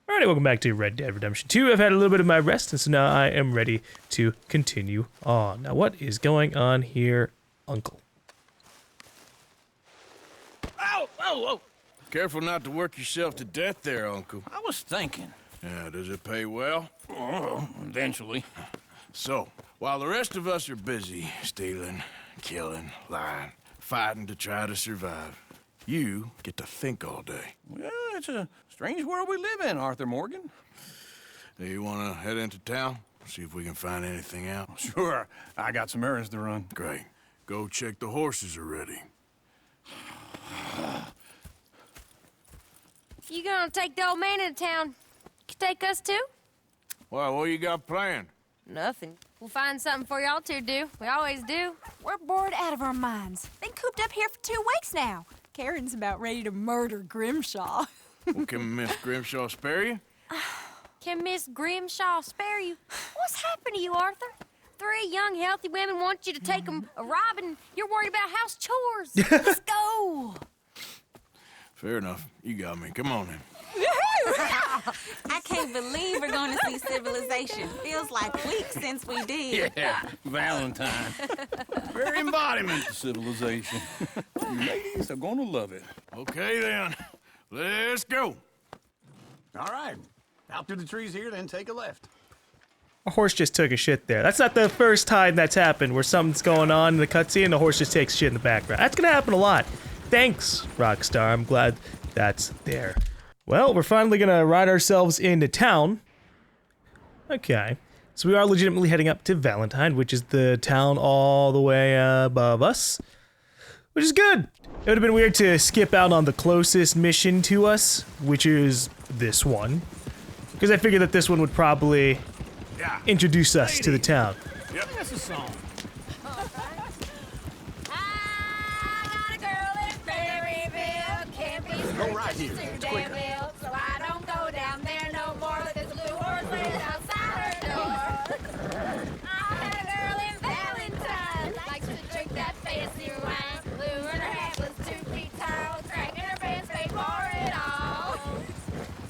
Alrighty, welcome back to Red Dead Redemption 2. I've had a little bit of my rest, and so now I am ready to continue on. Now, what is going on here, Uncle? Ow! Whoa, whoa! Careful not to work yourself to death there, Uncle. I was thinking. Yeah, does it pay well? Oh, eventually. So, while the rest of us are busy stealing, killing, lying, fighting to try to survive, you get to think all day. Well, it's a strange world we live in, Arthur Morgan. Hey, you want to head into town? See if we can find anything out? Sure, I got some errands to run. Great. Go check the horses are ready. You gonna take the old man into town? You take us too? Well, what you got planned? Nothing. We'll find something for y'all to do. We always do. We're bored out of our minds. Been cooped up here for 2 weeks now. Karen's about ready to murder Grimshaw. Well, can Miss Grimshaw spare you? Can Miss Grimshaw spare you? What's happened to you, Arthur? 3 young, healthy women want you to take them a robbing. You're worried about house chores. Let's go. Fair enough. You got me. Come on then. I can't believe we're going to see civilization. Feels like weeks since we did. Yeah, Valentine. Very embodiment of civilization. You ladies are gonna love it. Okay then. Let's go. All right. Out through the trees here, then take a left. A horse just took a shit there. That's not the first time that's happened, where something's going on in the cutscene and the horse just takes shit in the background. That's gonna happen a lot. Thanks, Rockstar. I'm glad that's there. Well, we're finally gonna ride ourselves into town. Okay. So we are legitimately heading up to Valentine, which is the town all the way above us. Which is good. It would have been weird to skip out on the closest mission to us, which is this one. Because I figured that this one would probably introduce us to the town. Yep. That's a song. Go right here. It's quicker. So I don't go down there no more with this blue horse waiting outside her door. I had a girl in Valentine, likes to drink that fancy wine. Blue and her hat was 2 feet tall, cracking her pants paid for it all.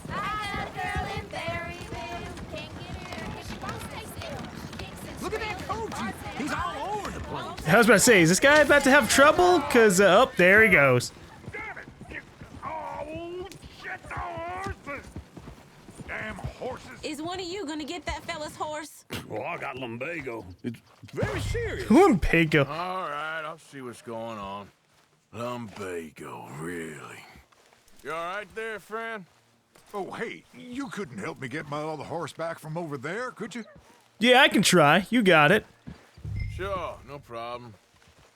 I had a girl in Berryville, can't get her 'cause she won't stay still. She kicks and Look at that screams, coach. He's all over the place. I was about to say, is this guy about to have trouble? Because, oh, there he goes. Damn it! Oh, shit, the horses! Damn horses! Is one of you going to get that fella's horse? Well, I got lumbago. It's very serious. Lumbago. All right, I'll see what's going on. Lumbago, really? You all right there, friend? Oh, hey, you couldn't help me get my other horse back from over there, could you? Yeah, I can try. You got it. Sure, no problem.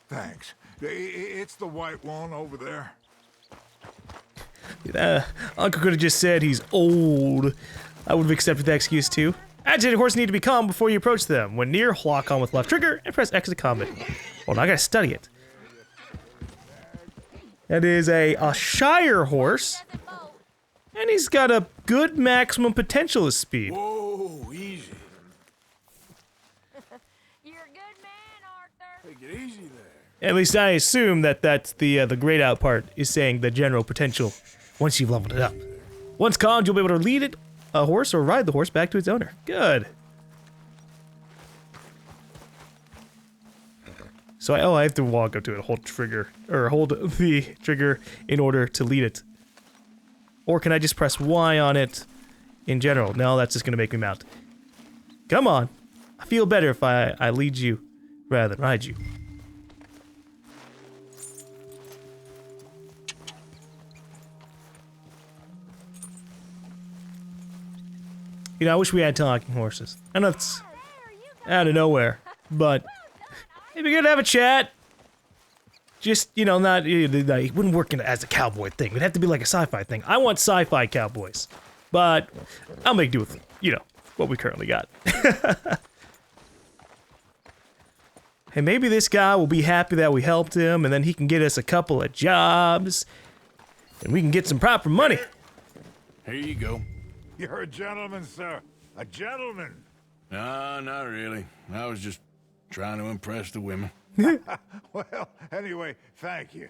Thanks. It's the white one over there. Uncle could have just said he's old. I would have accepted that excuse too. Agitated horses need to be calm before you approach them. When near, lock on with left trigger and press X to combat. Well, now I gotta study it. That is a Shire horse. And he's got a good maximum potential speed. Whoa, easy. You're a good man, Arthur. Take it easy there. At least I assume that that's the grayed out part is saying the general potential once you've leveled it up. Once calmed, you'll be able to lead it, a horse or ride the horse back to its owner. Good. So I have to walk up to it, hold the trigger in order to lead it. Or can I just press Y on it in general? No, that's just gonna make me mount. Come on. I feel better if I lead you rather than ride you. You know, I wish we had talking horses. I know it's out of nowhere, but it'd be good to have a chat. Just, you know, not, it wouldn't work as a cowboy thing. It'd have to be like a sci-fi thing. I want sci-fi cowboys, but I'll make do with, you know, what we currently got. Hey, maybe this guy will be happy that we helped him, and then he can get us a couple of jobs, and we can get some proper money. Here you go. You're a gentleman, sir. A gentleman. No, not really. I was just trying to impress the women. Well, anyway, thank you.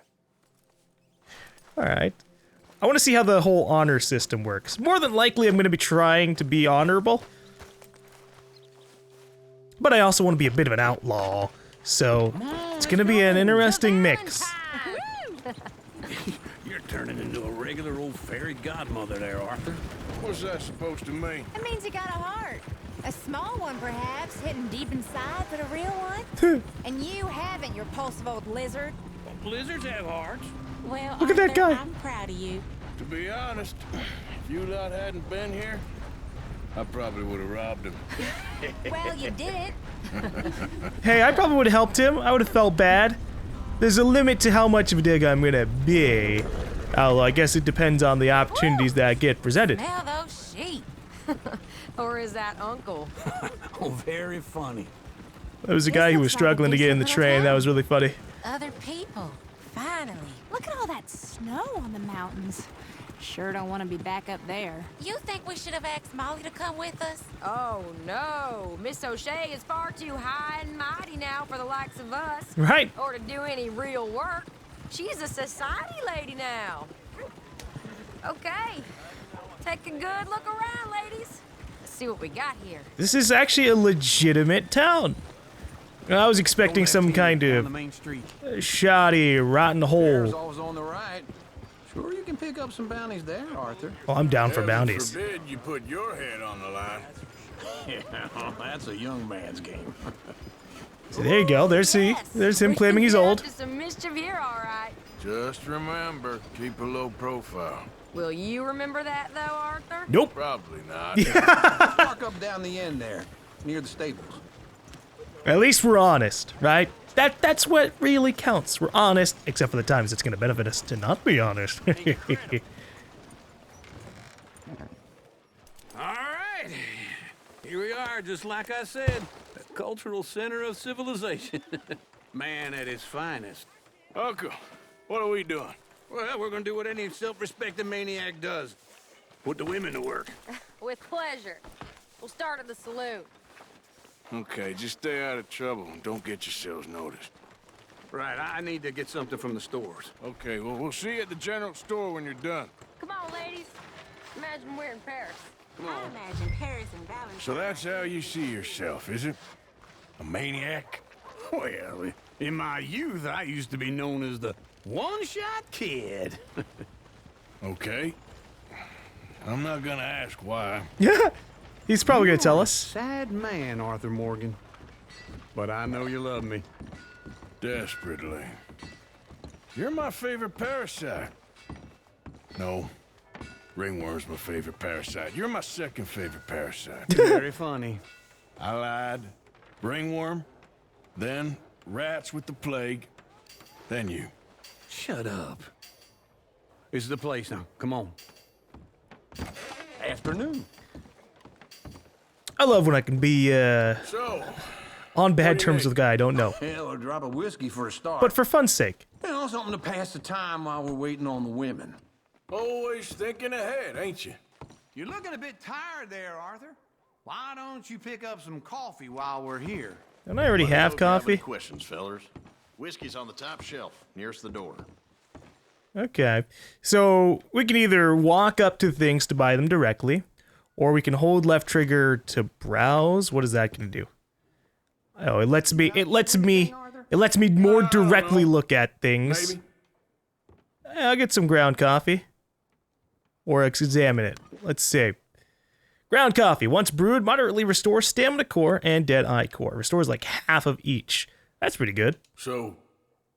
All right. I want to see how the whole honor system works. More than likely, I'm going to be trying to be honorable. But I also want to be a bit of an outlaw. So, it's going to be an interesting mix. You're turning into a regular old fairy godmother there, Arthur. What's that supposed to mean? It means you got a heart. A small one, perhaps, hidden deep inside, but a real one. And you haven't, you repulsive old lizard. Well, lizards have hearts. Well, Look at that Arthur, guy. I'm proud of you. To be honest, if you lot hadn't been here, I probably would have robbed him. Well, you did it. Hey, I probably would have helped him. I would have felt bad. There's a limit to how much of a dig I'm going to be. Although I guess it depends on the opportunities that get presented. Now those sheep. Or is that Uncle? Oh, very funny. There was a guy who was struggling to get in the train. That was really funny. Other people. Finally. Look at all that snow on the mountains. Sure don't want to be back up there. You think we should have asked Molly to come with us? Oh, no. Miss O'Shea is far too high and mighty now for the likes of us. Right. Or to do any real work. She's a society lady now. Okay. Take a good look around, ladies. Let's see what we got here. This is actually a legitimate town. I was expecting some kind On the of main street. shoddy, rotten There's hole. always on the right. Sure, you can pick up some bounties there, Arthur. Well, I'm down for Heaven bounties. forbid you put your head on the line. Yeah, that's a young man's game. So there you go. There's he. Yes. There's him We claiming he's can get old. up to some mischief here, all right. Just remember, keep a low profile. Will you remember that, though, Arthur? Nope. Probably not. Park up down the end there, near the stables. At least we're honest, right? That's what really counts. We're honest, except for the times it's going to benefit us to not be honest. All right. Here we are, just like I said. The cultural center of civilization. Man at his finest. Uncle, what are we doing? Well, we're gonna do what any self-respecting maniac does. Put the women to work. With pleasure. We'll start at the saloon. Okay, just stay out of trouble and don't get yourselves noticed. Right, I need to get something from the stores. Okay, well, we'll see you at the general store when you're done. Come on, ladies. Imagine we're in Paris. I imagine Paris and Valentine. So that's how you see yourself, is it? A maniac? Well, in my youth, I used to be known as the one-shot kid. Okay. I'm not gonna ask why. Yeah. He's probably going to tell us. Sad man, Arthur Morgan. But I know you love me. Desperately. You're my favorite parasite. No. Ringworm's my favorite parasite. You're my second favorite parasite. Very funny. I lied. Ringworm, then rats with the plague, then you. Shut up. This is the place now. Come on. Afternoon. I love when I can be So, on bad do you terms make? with a guy I don't know. Hell, a drop of whiskey for a start. But for fun's sake. You know, something to pass the time while we're waiting on the women. always thinking ahead, ain't you? You're looking a bit tired there, Arthur. Why don't you pick up some coffee while we're here? Don't I already have If you have any coffee? questions, fellers? Whiskey's on the top shelf, nearest the door. Okay. So we can either walk up to things to buy them directly, or we can hold left trigger to browse. What is that going to do? Oh, it lets me more directly look at things. Maybe. I'll get some ground coffee. Or examine it. Let's see. Ground coffee, once brewed, moderately restores stamina core and dead eye core. Restores like half of each. That's pretty good. So,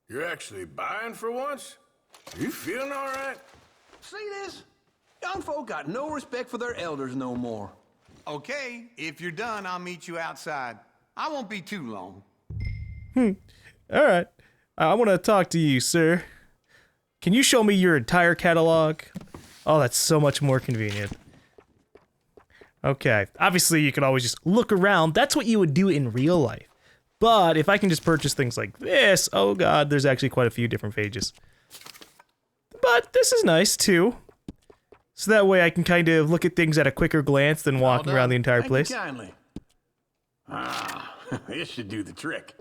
you're actually buying for once? You feeling all right? See this? Young folk got no respect for their elders no more. Okay, if you're done, I'll meet you outside. I won't be too long. All right. I want to talk to you, sir. Can you show me your entire catalog? Oh, that's so much more convenient. Okay. Obviously, you could always just look around. That's what you would do in real life. But if I can just purchase things like this, oh god, there's actually quite a few different pages. But this is nice, too. So that way I can kind of look at things at a quicker glance than walking around the entire Thank place. you kindly. Ah, this should do the trick.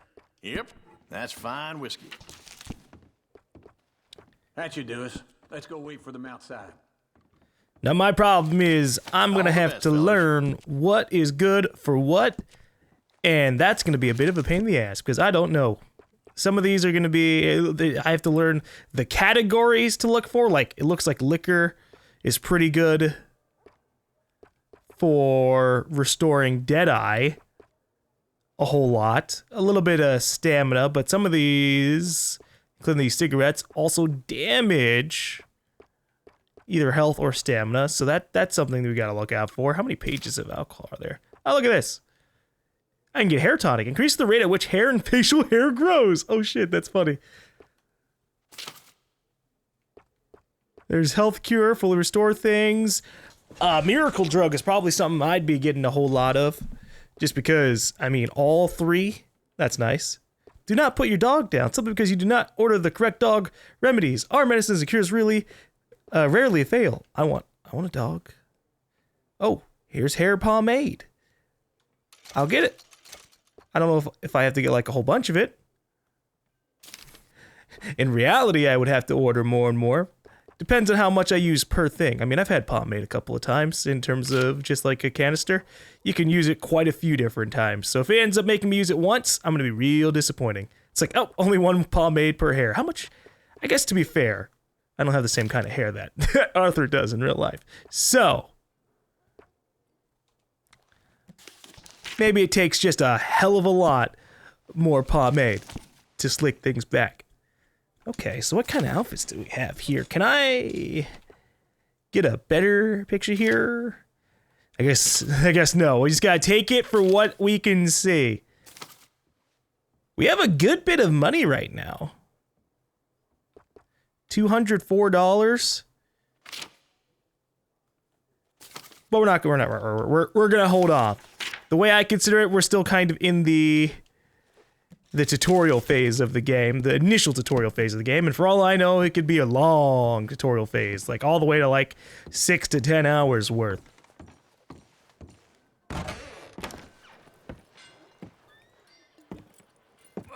Yep, that's fine whiskey. That should do us. Let's go wait for them outside. Now my problem is I'm gonna All the have best, to fellas. learn what is good for what, and that's gonna be a bit of a pain in the ass because I don't know. Some of these are gonna be, I have to learn the categories to look for. Like, it looks like liquor is pretty good for restoring Deadeye a whole lot. A little bit of stamina, but some of these, including these cigarettes, also damage either health or stamina. So that's something that we gotta look out for. How many pages of alcohol are there? Oh, look at this. I can get hair tonic. Increase the rate at which hair and facial hair grows. Oh shit, that's funny. There's health cure, fully restore things. Miracle drug is probably something I'd be getting a whole lot of. Just because, I mean, all three, that's nice. Do not put your dog down, simply because you do not order the correct dog remedies. Our medicines and cures really rarely fail. I want a dog. Oh, here's hair pomade. I'll get it. I don't know if I have to get like a whole bunch of it. In reality, I would have to order more and more. Depends on how much I use per thing. I mean, I've had pomade a couple of times in terms of just like a canister. You can use it quite a few different times. So if it ends up making me use it once, I'm gonna be real disappointing. It's like, oh, only one pomade per hair. How much? I guess to be fair, I don't have the same kind of hair that Arthur does in real life. So maybe it takes just a hell of a lot more pomade to slick things back. Okay, so what kind of outfits do we have here? Can I get a better picture here? I guess no. We just gotta take it for what we can see. We have a good bit of money right now. $204. But we're gonna hold off. The way I consider it, we're still kind of in the tutorial phase of the game, the initial tutorial phase of the game, and for all I know, it could be a long tutorial phase, like all the way to like 6 to 10 hours worth.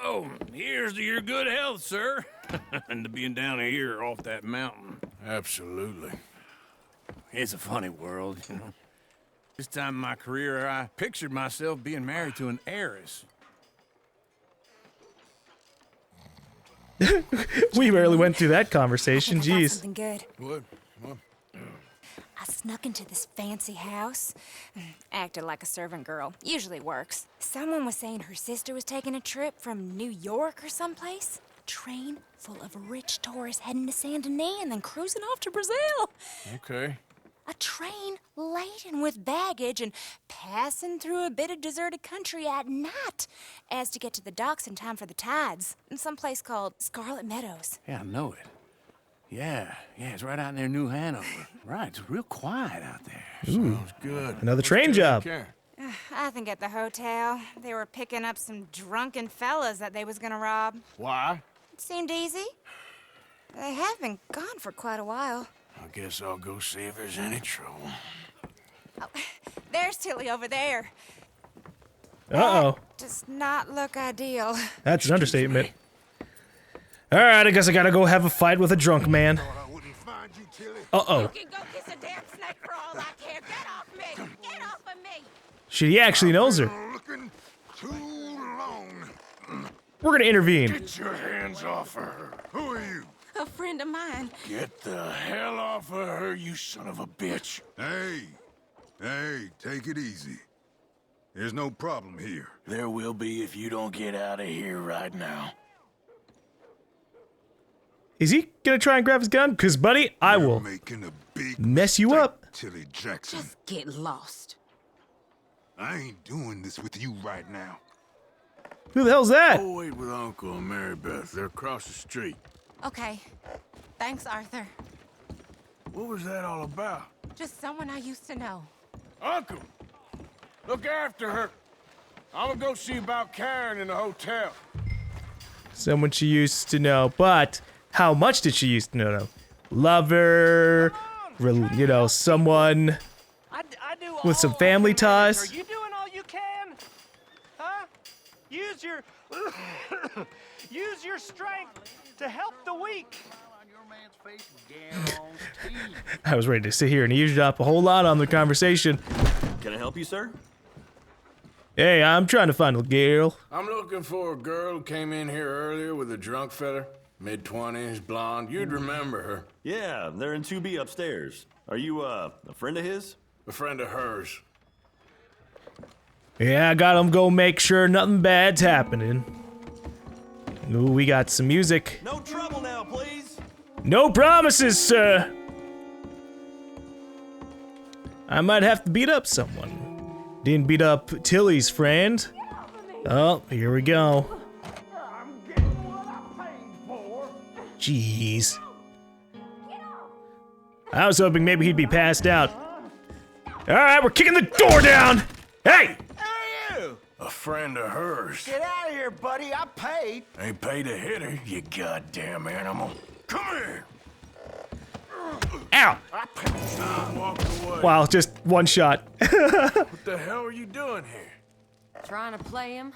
Oh, here's to your good health, sir. And to being down here off that mountain. Absolutely. It's a funny world, you know. This time in my career, I pictured myself being married to an heiress. We barely went through that conversation, I found jeez. something good. What? I snuck into this fancy house. Acted like a servant girl. Usually works. Someone was saying her sister was taking a trip from New York or someplace. Train full of rich tourists heading to Saint Denis and then cruising off to Brazil. Okay. A train laden with baggage and passing through a bit of deserted country at night as to get to the docks in time for the tides in some place called Scarlet Meadows. Yeah, I know it. Yeah, it's right out near New Hanover. Right, it's real quiet out there. Sounds good. Another train job. Okay. I think at the hotel, they were picking up some drunken fellas that they was gonna rob. Why? It seemed easy. They have been gone for quite a while. I guess I'll go see if there's any trouble. Oh, there's Tilly over there. Uh-oh. Does not look ideal. That's an understatement. Alright, I guess I gotta go have a fight with a drunk man. Thought I wouldn't find you, Tilly. Uh-oh. You can go kiss a damn snake for all I care. Get off me! Get off of me! Shit, he actually knows her. Looking too long. We're gonna intervene. Get your hands off her. Who are you? A friend of mine. Get the hell off of her, you son of a bitch. Hey, take it easy. There's no problem here. There will be if you don't get out of here right now. Is he gonna try and grab his gun? Cause buddy, I You're will making a big mess you mistake, up. Tilly Jackson. Just get lost. I ain't doing this with you right now. Who the hell's that? Go wait with Uncle and Mary Beth. They're across the street. Okay. Thanks, Arthur. What was that all about? Just someone I used to know. Uncle! Look after her. I'm gonna go see about Karen in the hotel. Someone she used to know, but how much did she used to know? Lover, you know, someone with some family ties. Are you doing all you can? Huh? Use your strength to help the weak. I was ready to sit here and eavesdrop a whole lot on the conversation. Can I help you, sir? Hey, I'm trying to find a girl. I'm looking for a girl who came in here earlier with a drunk fella. Mid-20s, blonde. You'd remember her. Yeah, they're in 2B upstairs. Are you, a friend of his? A friend of hers. Yeah, I gotta go make sure nothing bad's happening. Ooh, we got some music. No trouble now, please. No promises, sir. I might have to beat up someone. Didn't beat up Tilly's friend. Oh, here we go. Jeez. I was hoping maybe he'd be passed out. Alright, we're kicking the door down! Hey! Hey, you! A friend of hers. Get out of here, buddy. I paid. Ain't paid to hit her, you goddamn animal. Come here! Ow! Walk away. Wow, just one shot. What the hell are you doing here? Trying to play him?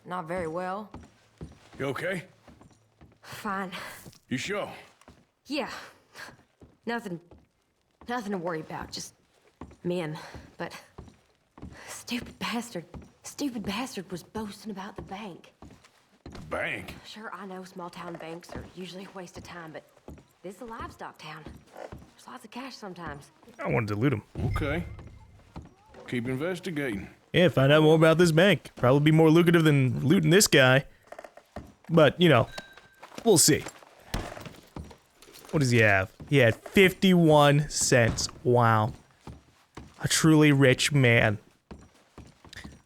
Not very well. You okay? Fine. You sure? Yeah. Nothing to worry about. Just men. But stupid bastard was boasting about the bank. Bank? Sure, I know small town banks are usually a waste of time, but this is a livestock town. There's lots of cash sometimes. I wanted to loot him. Okay. Keep investigating. Yeah, find out more about this bank. Probably be more lucrative than looting this guy. But, you know, we'll see. What does he have? He had 51 cents. Wow. A truly rich man.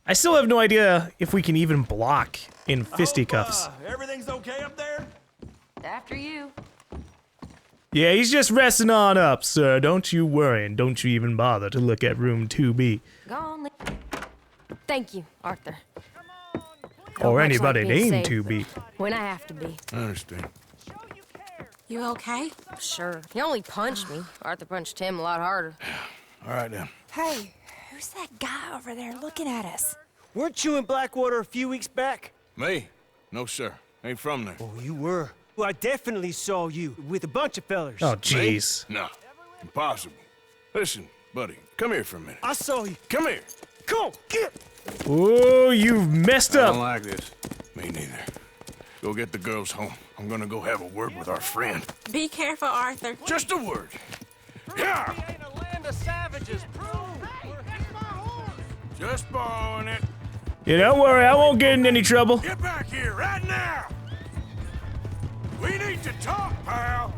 I still have no idea if we can even block in fisticuffs. Everything's okay up there? After you. Yeah, he's just resting on up, sir. Don't you worry, and don't you even bother to look at room 2B. Go on. Thank you, Arthur. Or Much anybody like being named safe 2B. When I have to be. I understand. You okay? Sure. He only punched me. Arthur punched him a lot harder. All right, then. Hey, who's that guy over there looking at us? Weren't you in Blackwater a few weeks back? Me? No, sir. Ain't from there. Oh, you were. Well, I definitely saw you with a bunch of fellers. Oh, jeez. No. Impossible. Listen, buddy. Come here for a minute. I saw you. Come here. Come on, get. Oh, you've messed I up. don't like this. Me neither. Go get the girls home. I'm gonna go have a word with our friend. Be careful, Arthur. Just a word. Yeah. We ain't a land of savages. Just borrowing it. Yeah, don't worry, I won't get in any trouble. Get back here right now. We need to talk, pal.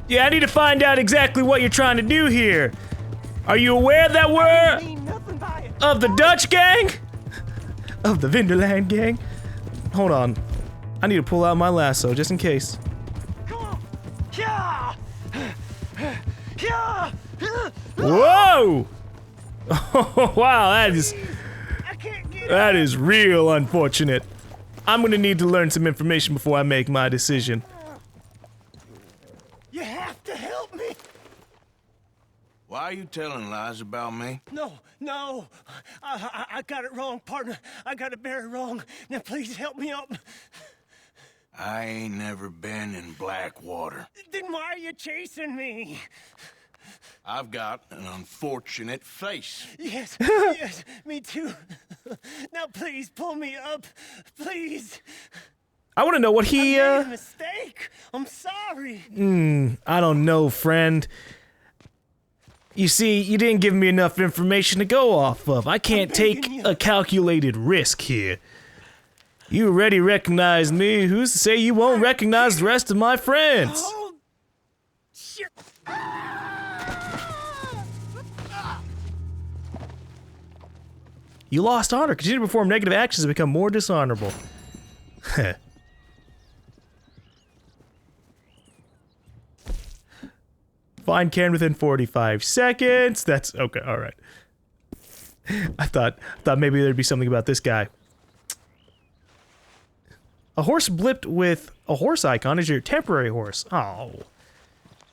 Yeah, I need to find out exactly what you're trying to do here. Are you aware that we're of the Dutch gang? Of the Vinderland gang? Hold on. I need to pull out my lasso just in case. Come on. Yeah. Yeah. Whoa! Oh, wow, that is real unfortunate. I'm gonna need to learn some information before I make my decision. You have to help me. Why are you telling lies about me? No. I got it wrong, partner. I got it very wrong. Now please help me up. I ain't never been in Blackwater. Then why are you chasing me? I've got an unfortunate face. Yes, yes, me too. Now please pull me up, please. I want to know what he, I made a mistake. I'm sorry. I don't know, friend. You see, you didn't give me enough information to go off of. I can't take a calculated risk here. You already recognized me. Who's to say you won't recognize the rest of my friends? Oh, shit. You lost honor. Continue to perform negative actions to become more dishonorable. Find Karen within 45 seconds. That's okay. All right. I thought maybe there'd be something about this guy. A horse blipped with a horse icon is your temporary horse. Oh,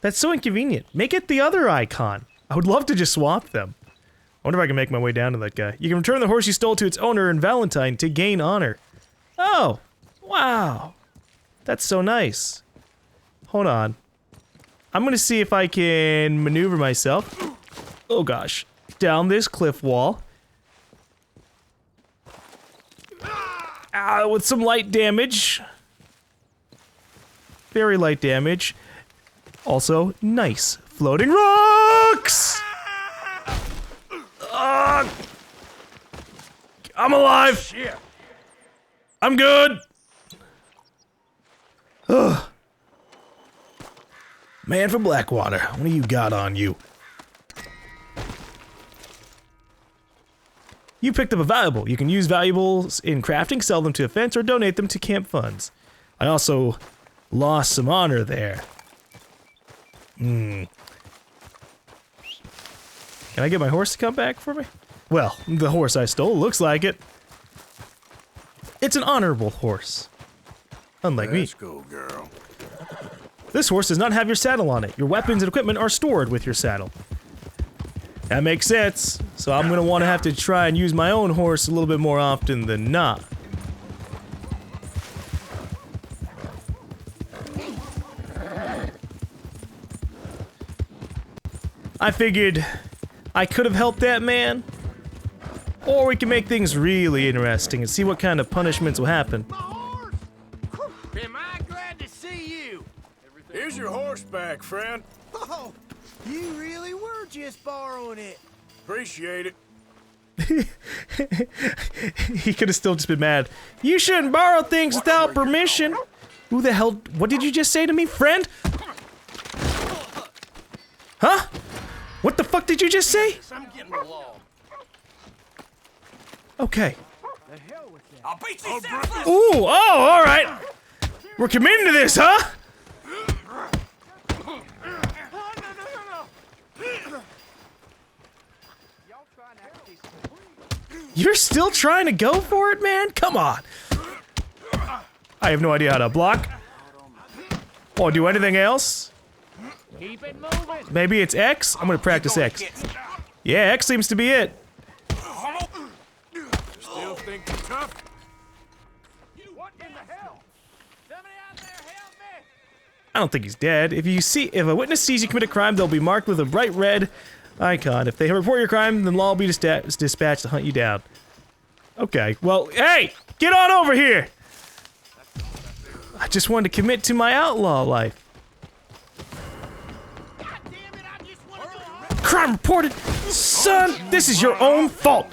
that's so inconvenient. Make it the other icon. I would love to just swap them. I wonder if I can make my way down to that guy. You can return the horse you stole to its owner in Valentine to gain honor. Oh, wow. That's so nice. Hold on. I'm gonna see if I can maneuver myself. Oh gosh. Down this cliff wall. With some light damage. Very light damage. Also, nice floating rocks! I'm alive! Shit. I'm good! Ugh. Man from Blackwater, what do you got on you? You picked up a valuable. You can use valuables in crafting, sell them to a fence, or donate them to camp funds. I also lost some honor there. Can I get my horse to come back for me? Well, the horse I stole looks like it. It's an honorable horse. Unlike me. Let's go, girl. This horse does not have your saddle on it. Your weapons and equipment are stored with your saddle. That makes sense. So I'm gonna want to have to try and use my own horse a little bit more often than not. I figured I could have helped that man, or we can make things really interesting and see what kind of punishments will happen. Am I glad to see you? Here's your horse back, friend. Oh, you really were just borrowing it. Appreciate it. He could have still just been mad. You shouldn't borrow things without permission. Who the hell? What did you just say to me, friend? Huh? What the fuck did you just say? I'm getting along. Okay. I'll beat you. Ooh, oh, all right. We're committing to this, huh? You're still trying to go for it, man? Come on. I have no idea how to block. Or do anything else. Keep it moving. Maybe it's X? I'm gonna practice X. Yeah, X seems to be it. Still think you're tough? What in the hell? Somebody out there help me! I don't think he's dead. If a witness sees you commit a crime, they'll be marked with a bright red icon. If they report your crime, then law will be dispatched to hunt you down. Okay, well, hey! Get on over here! I just wanted to commit to my outlaw life. Crime reported! Son, this is your own fault!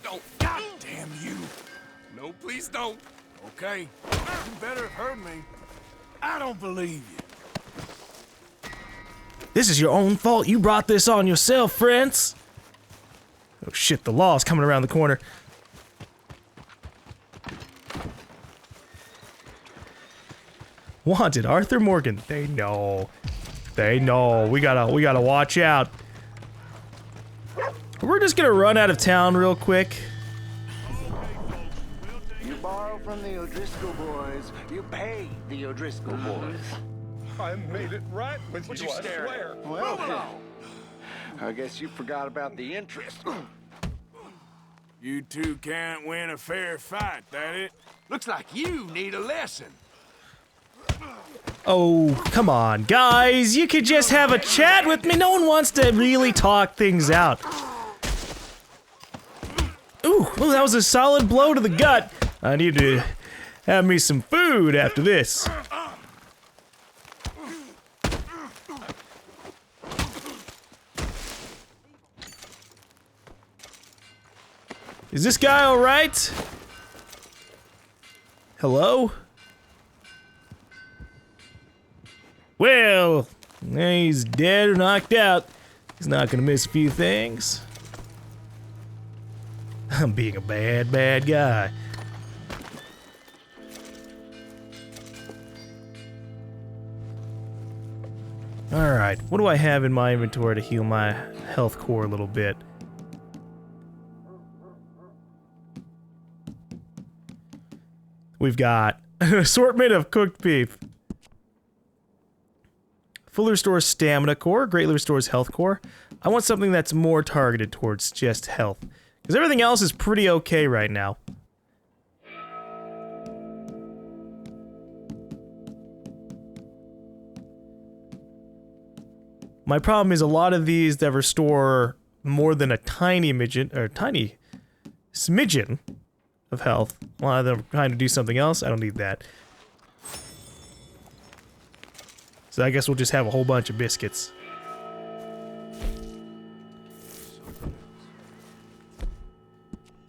Don't. God damn you. No, please don't. Okay. You better have heard me. I don't believe you. This is your own fault. You brought this on yourself, friends. Oh shit, the law's coming around the corner. Wanted, Arthur Morgan. They know. They know. We gotta watch out. We're just gonna run out of town real quick. You borrow from the O'Driscoll boys. You pay the O'Driscoll boys. I made it right with you, I swear. Well, I guess you forgot about the interest. You two can't win a fair fight, that it? Looks like you need a lesson. Oh, come on, guys. You could just have a chat with me. No one wants to really talk things out. Ooh, that was a solid blow to the gut. I need to have me some food after this. Is this guy alright? Hello? Well, he's dead or knocked out. He's not gonna miss a few things. I'm being a bad, bad guy. Alright, what do I have in my inventory to heal my health core a little bit? We've got an assortment of cooked beef. Fully restores stamina core, greatly restores health core. I want something that's more targeted towards just health. Because everything else is pretty okay right now. My problem is a lot of these never store more than a tiny smidgen of health. A lot of them are trying to do something else. I don't need that. So I guess we'll just have a whole bunch of biscuits.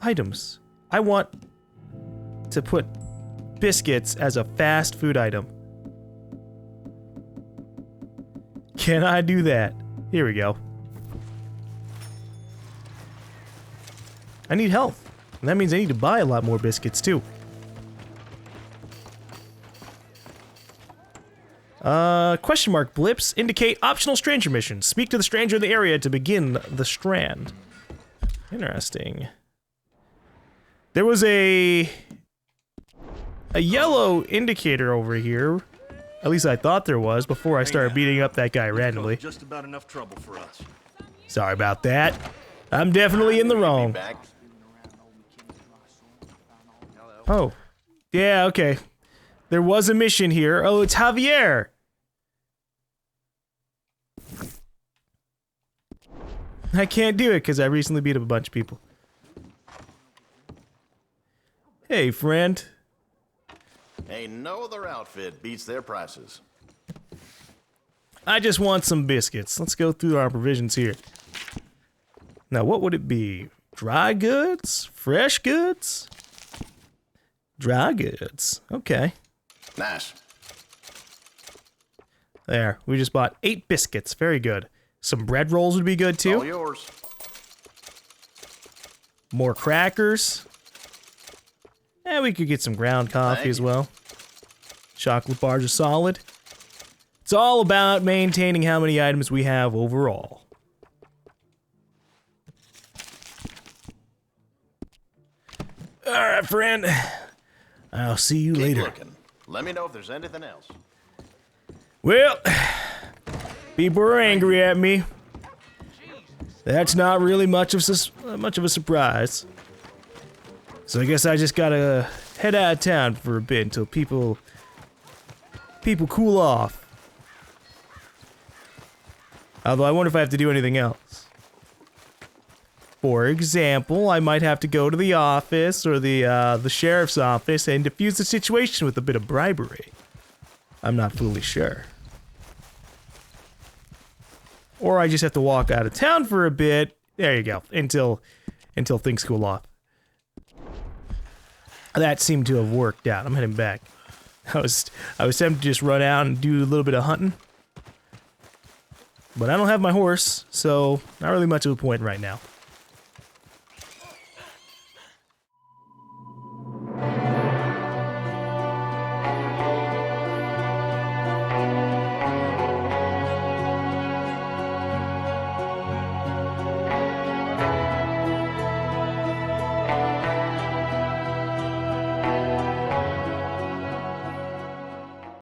Items. I want to put biscuits as a fast food item. Can I do that? Here we go. I need health. And that means I need to buy a lot more biscuits too. Question mark blips indicate optional stranger missions. Speak to the stranger in the area to begin the strand. Interesting. There was a yellow indicator over here. At least I thought there was before I started beating up that guy randomly. Just about enough trouble for us. Sorry about that. I'm definitely in the wrong. Oh. Yeah, okay. There was a mission here. Oh, it's Javier. I can't do it because I recently beat up a bunch of people. Hey, friend. Ain't no other outfit beats their prices. I just want some biscuits. Let's go through our provisions here. Now, what would it be? Dry goods? Fresh goods? Dry goods. Okay. Nice. There. We just bought 8 biscuits. Very good. Some bread rolls would be good too. All yours. More crackers. And we could get some ground coffee as well. Chocolate bars are solid. It's all about maintaining how many items we have overall. Alright, friend. I'll see you Keep later. looking. Let me know if there's anything else. Well, people are angry at me. That's not really much of a surprise. So I guess I just gotta head out of town for a bit until people cool off. Although I wonder if I have to do anything else. For example, I might have to go to the office or the sheriff's office and defuse the situation with a bit of bribery. I'm not fully sure. Or I just have to walk out of town for a bit. There you go. Until things cool off. That seemed to have worked out. I'm heading back. I was tempted to just run out and do a little bit of hunting. But I don't have my horse, so not really much of a point right now.